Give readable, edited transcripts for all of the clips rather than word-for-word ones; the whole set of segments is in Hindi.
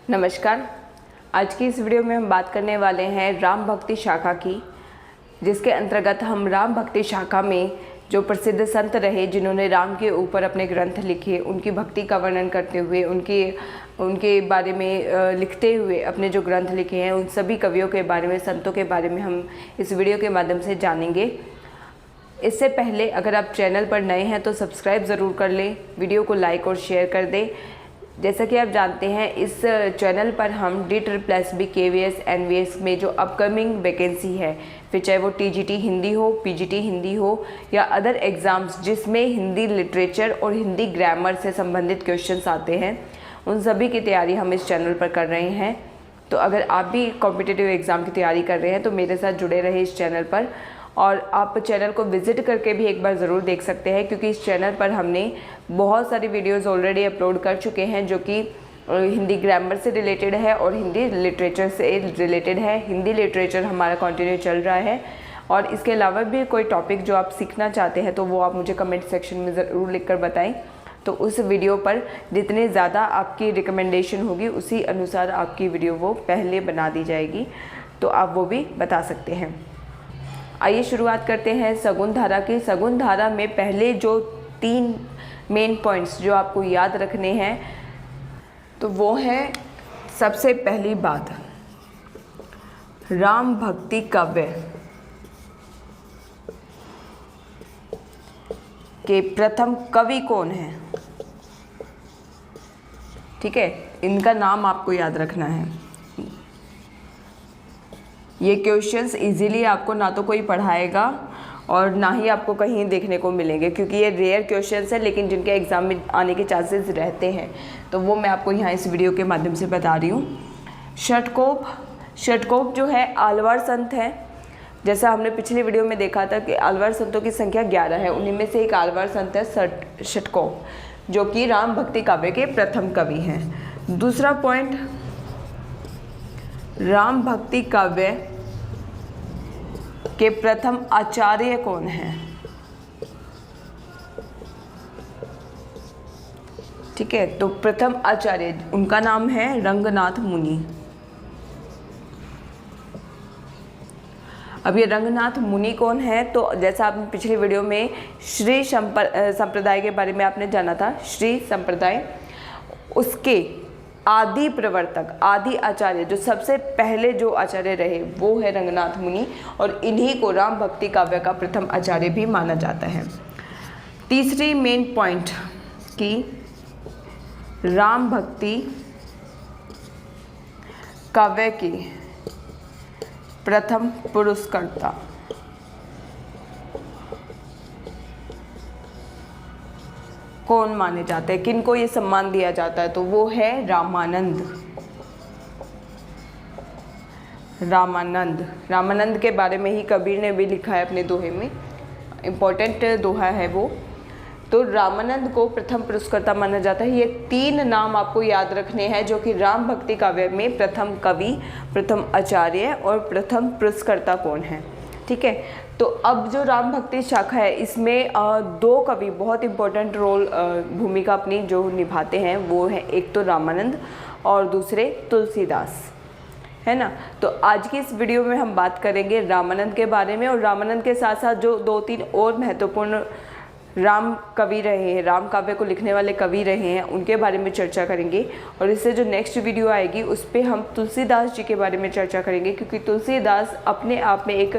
नमस्कार। आज की इस वीडियो में हम बात करने वाले हैं राम भक्ति शाखा की, जिसके अंतर्गत हम राम भक्ति शाखा में जो प्रसिद्ध संत रहे जिन्होंने राम के ऊपर अपने ग्रंथ लिखे, उनकी भक्ति का वर्णन करते हुए उनके बारे में लिखते हुए अपने जो ग्रंथ लिखे हैं, उन सभी कवियों के बारे में, संतों के बारे में हम इस वीडियो के माध्यम से जानेंगे। इससे पहले अगर आप चैनल पर नए हैं तो सब्सक्राइब ज़रूर कर लें, वीडियो को लाइक और शेयर कर दें। जैसा कि आप जानते हैं, इस चैनल पर हम DSSB KVS NVS में जो अपकमिंग वैकेंसी है, फिर चाहे वो TGT हिंदी हो, PGT हिंदी हो या अदर एग्ज़ाम्स जिसमें हिंदी लिटरेचर और हिंदी ग्रामर से संबंधित क्वेश्चंस आते हैं, उन सभी की तैयारी हम इस चैनल पर कर रहे हैं। तो अगर आप भी कॉम्पिटिटिव एग्ज़ाम की तैयारी कर रहे हैं तो मेरे साथ जुड़े रहे इस चैनल पर, और आप चैनल को विज़िट करके भी एक बार ज़रूर देख सकते हैं, क्योंकि इस चैनल पर हमने बहुत सारी वीडियोस ऑलरेडी अपलोड कर चुके हैं जो कि हिंदी ग्रामर से रिलेटेड है और हिंदी लिटरेचर से रिलेटेड है। हिंदी लिटरेचर हमारा कंटिन्यू चल रहा है, और इसके अलावा भी कोई टॉपिक जो आप सीखना चाहते हैं तो वो आप मुझे कमेंट सेक्शन में ज़रूर लिख कर बताएँ। तो उस वीडियो पर जितने ज़्यादा आपकी रिकमेंडेशन होगी उसी अनुसार आपकी वीडियो वो पहले बना दी जाएगी, तो आप वो भी बता सकते हैं। आइए शुरुआत करते हैं सगुन धारा की। सगुन धारा में पहले जो 3 मेन पॉइंट्स जो आपको याद रखने हैं तो वो है, सबसे पहली बात, राम भक्ति काव्य के प्रथम कवि कौन है। ठीक है, इनका नाम आपको याद रखना है। ये क्वेश्चंस इजीली आपको ना तो कोई पढ़ाएगा और ना ही आपको कहीं देखने को मिलेंगे, क्योंकि ये रेयर क्वेश्चंस है लेकिन जिनके एग्ज़ाम में आने के चांसेस रहते हैं, तो वो मैं आपको यहाँ इस वीडियो के माध्यम से बता रही हूँ। षटकोप जो है आलवार संत है। जैसा हमने पिछली वीडियो में देखा था कि आलवार संतों की संख्या 11 है, उन्हीं में से एक आलवार संत है षटकोप, जो कि राम भक्ति काव्य के प्रथम कवि हैं। दूसरा पॉइंट, राम भक्ति काव्य के प्रथम आचार्य कौन है। ठीक है, तो प्रथम आचार्य उनका नाम है रंगनाथ मुनि। अब ये रंगनाथ मुनि कौन है, तो जैसा आपने पिछली वीडियो में श्री संप्रदाय के बारे में आपने जाना था, श्री संप्रदाय, उसके आदि प्रवर्तक, आदि आचार्य, जो सबसे पहले जो आचार्य रहे वो है रंगनाथ मुनि, और इन्हीं को राम भक्ति काव्य का प्रथम आचार्य भी माना जाता है। तीसरी मेन पॉइंट कि राम भक्ति काव्य की प्रथम पुरस्कर्ता कौन माने जाते हैं, किनको ये सम्मान दिया जाता है, तो वो है रामानंद। रामानंद के बारे में ही कबीर ने भी लिखा है अपने दोहे में, इम्पोर्टेंट दोहा है वो। तो रामानंद को प्रथम पुरस्कर्ता माना जाता है। ये 3 नाम आपको याद रखने हैं जो कि राम भक्ति काव्य में प्रथम कवि, प्रथम आचार्य और प्रथम पुरस्कर्ता कौन है। ठीक है, तो अब जो राम भक्ति शाखा है इसमें 2 कवि बहुत इम्पोर्टेंट रोल, भूमिका अपनी जो निभाते हैं, वो है एक तो रामानंद और दूसरे तुलसीदास, है ना। तो आज की इस वीडियो में हम बात करेंगे रामानंद के बारे में, और रामानंद के साथ साथ जो 2-3 और महत्वपूर्ण राम कवि रहे हैं, राम काव्य को लिखने वाले कवि रहे हैं, उनके बारे में चर्चा करेंगे। और इससे जो नेक्स्ट वीडियो आएगी उस पर हम तुलसीदास जी के बारे में चर्चा करेंगे, क्योंकि तुलसीदास अपने आप में एक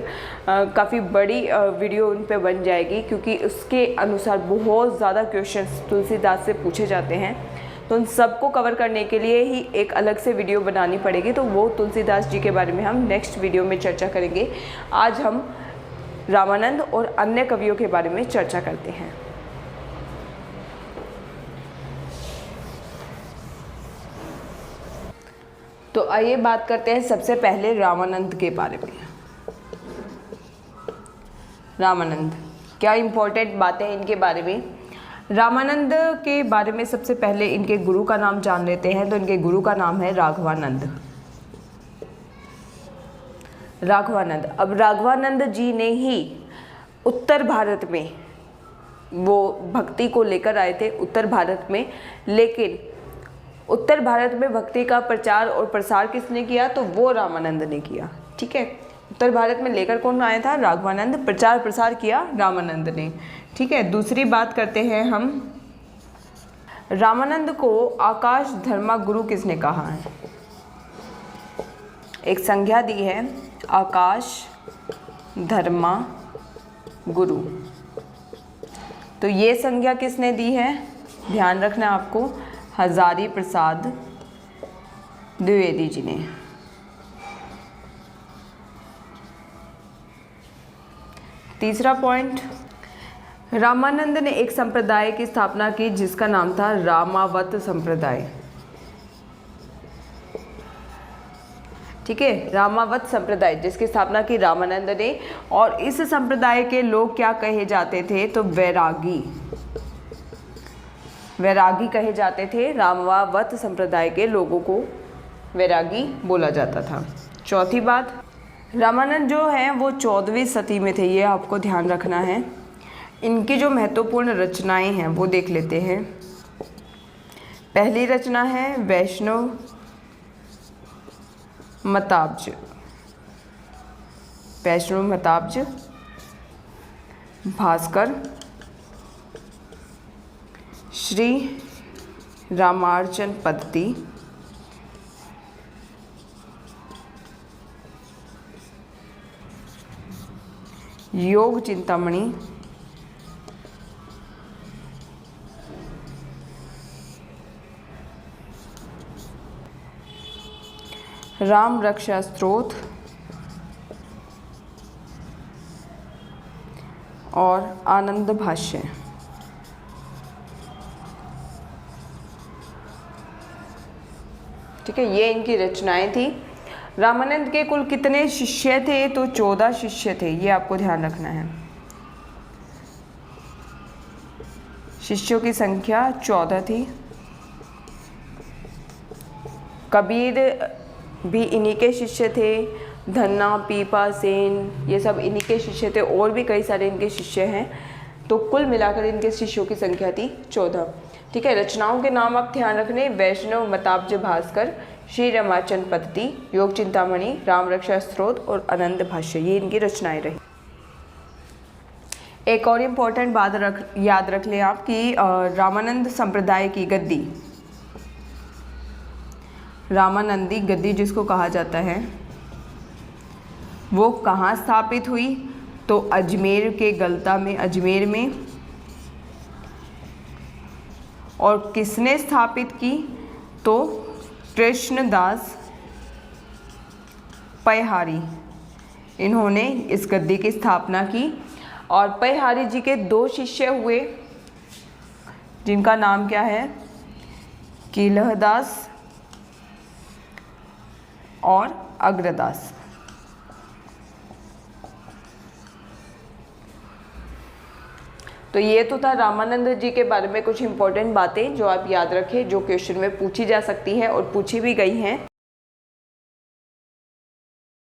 काफ़ी बड़ी वीडियो उन पर बन जाएगी, क्योंकि उसके अनुसार बहुत ज़्यादा क्वेश्चंस तुलसीदास से पूछे जाते हैं। तो उन सबको कवर करने के लिए ही एक अलग से वीडियो बनानी पड़ेगी, तो वो तुलसीदास जी के बारे में हम नेक्स्ट वीडियो में चर्चा करेंगे। आज हम रामानंद और अन्य कवियों के बारे में चर्चा करते हैं। तो आइए बात करते हैं सबसे पहले रामानंद के बारे में। रामानंद, क्या इम्पोर्टेंट बातें हैं इनके बारे में। रामानंद के बारे में सबसे पहले इनके गुरु का नाम जान लेते हैं। तो इनके गुरु का नाम है राघवानंद। राघवानंद, अब राघवानंद जी ने ही उत्तर भारत में वो भक्ति को लेकर आए थे उत्तर भारत में, लेकिन उत्तर भारत में भक्ति का प्रचार और प्रसार किसने किया? तो वो रामानंद ने किया। ठीक है, उत्तर भारत में लेकर कौन आया था? राघवानंद। प्रचार प्रसार किया रामानंद ने। ठीक है, दूसरी बात करते हैं हम, रामानंद को आकाश धर्मा गुरु किसने कहा है? एक संज्ञा दी है, आकाश धर्मा गुरु। तो ये संज्ञा किसने दी है? ध्यान रखना आपको, हजारी प्रसाद द्विवेदी जी ने। तीसरा पॉइंट, रामानंद ने एक संप्रदाय की स्थापना की जिसका नाम था रामावत संप्रदाय। ठीक है, रामावत संप्रदाय जिसकी स्थापना की रामानंद ने, और इस संप्रदाय के लोग क्या कहे जाते थे? तो वैरागी, वैरागी कहे जाते थे। रामावत संप्रदाय के लोगों को वैरागी बोला जाता था। चौथी बात, रामानंद जो हैं वो 14वीं सदी में थे, ये आपको ध्यान रखना है। इनकी जो महत्वपूर्ण रचनाएं हैं वो देख लेते हैं। पहली रचना है वैष्णव मताब्ज, वैष्णव मताब्ज भास्कर, श्री रामार्चन पद्धति, योग चिंतामणि, राम रक्षा स्तोत्र और आनंद भाष्य। ठीक है, ये इनकी रचनाएं थी। रामानंद के कुल कितने शिष्य थे? तो 14 शिष्य थे, ये आपको ध्यान रखना है। शिष्यों की संख्या 14 थी। कबीर भी इन्हीं के शिष्य थे, धन्ना, पीपा, सेन, ये सब इन्हीं के शिष्य थे, और भी कई सारे इनके शिष्य हैं। तो कुल मिलाकर इनके शिष्यों की संख्या थी 14। ठीक है, रचनाओं के नाम आप ध्यान रखने, वैष्णव मताब्ज भास्कर, श्री रामार्चन पद्धति, योग चिंतामणि, राम रक्षा स्तोत्र और आनंद भाष्य, ये इनकी रचनाएं रही। एक और इम्पोर्टेंट बात याद रख लें आप कि रामानंद संप्रदाय की गद्दी, रामानंदी गद्दी जिसको कहा जाता है, वो कहाँ स्थापित हुई? तो अजमेर के गलता में, अजमेर में। और किसने स्थापित की? तो कृष्णदास पैहारी, इन्होंने इस गद्दी की स्थापना की। और पैहारी जी के 2 शिष्य हुए जिनका नाम क्या है? कीलहदास और अग्रदास। तो ये तो था रामानंद जी के बारे में कुछ इंपॉर्टेंट बातें जो आप याद रखें, जो क्वेश्चन में पूछी जा सकती है और पूछी भी गई हैं।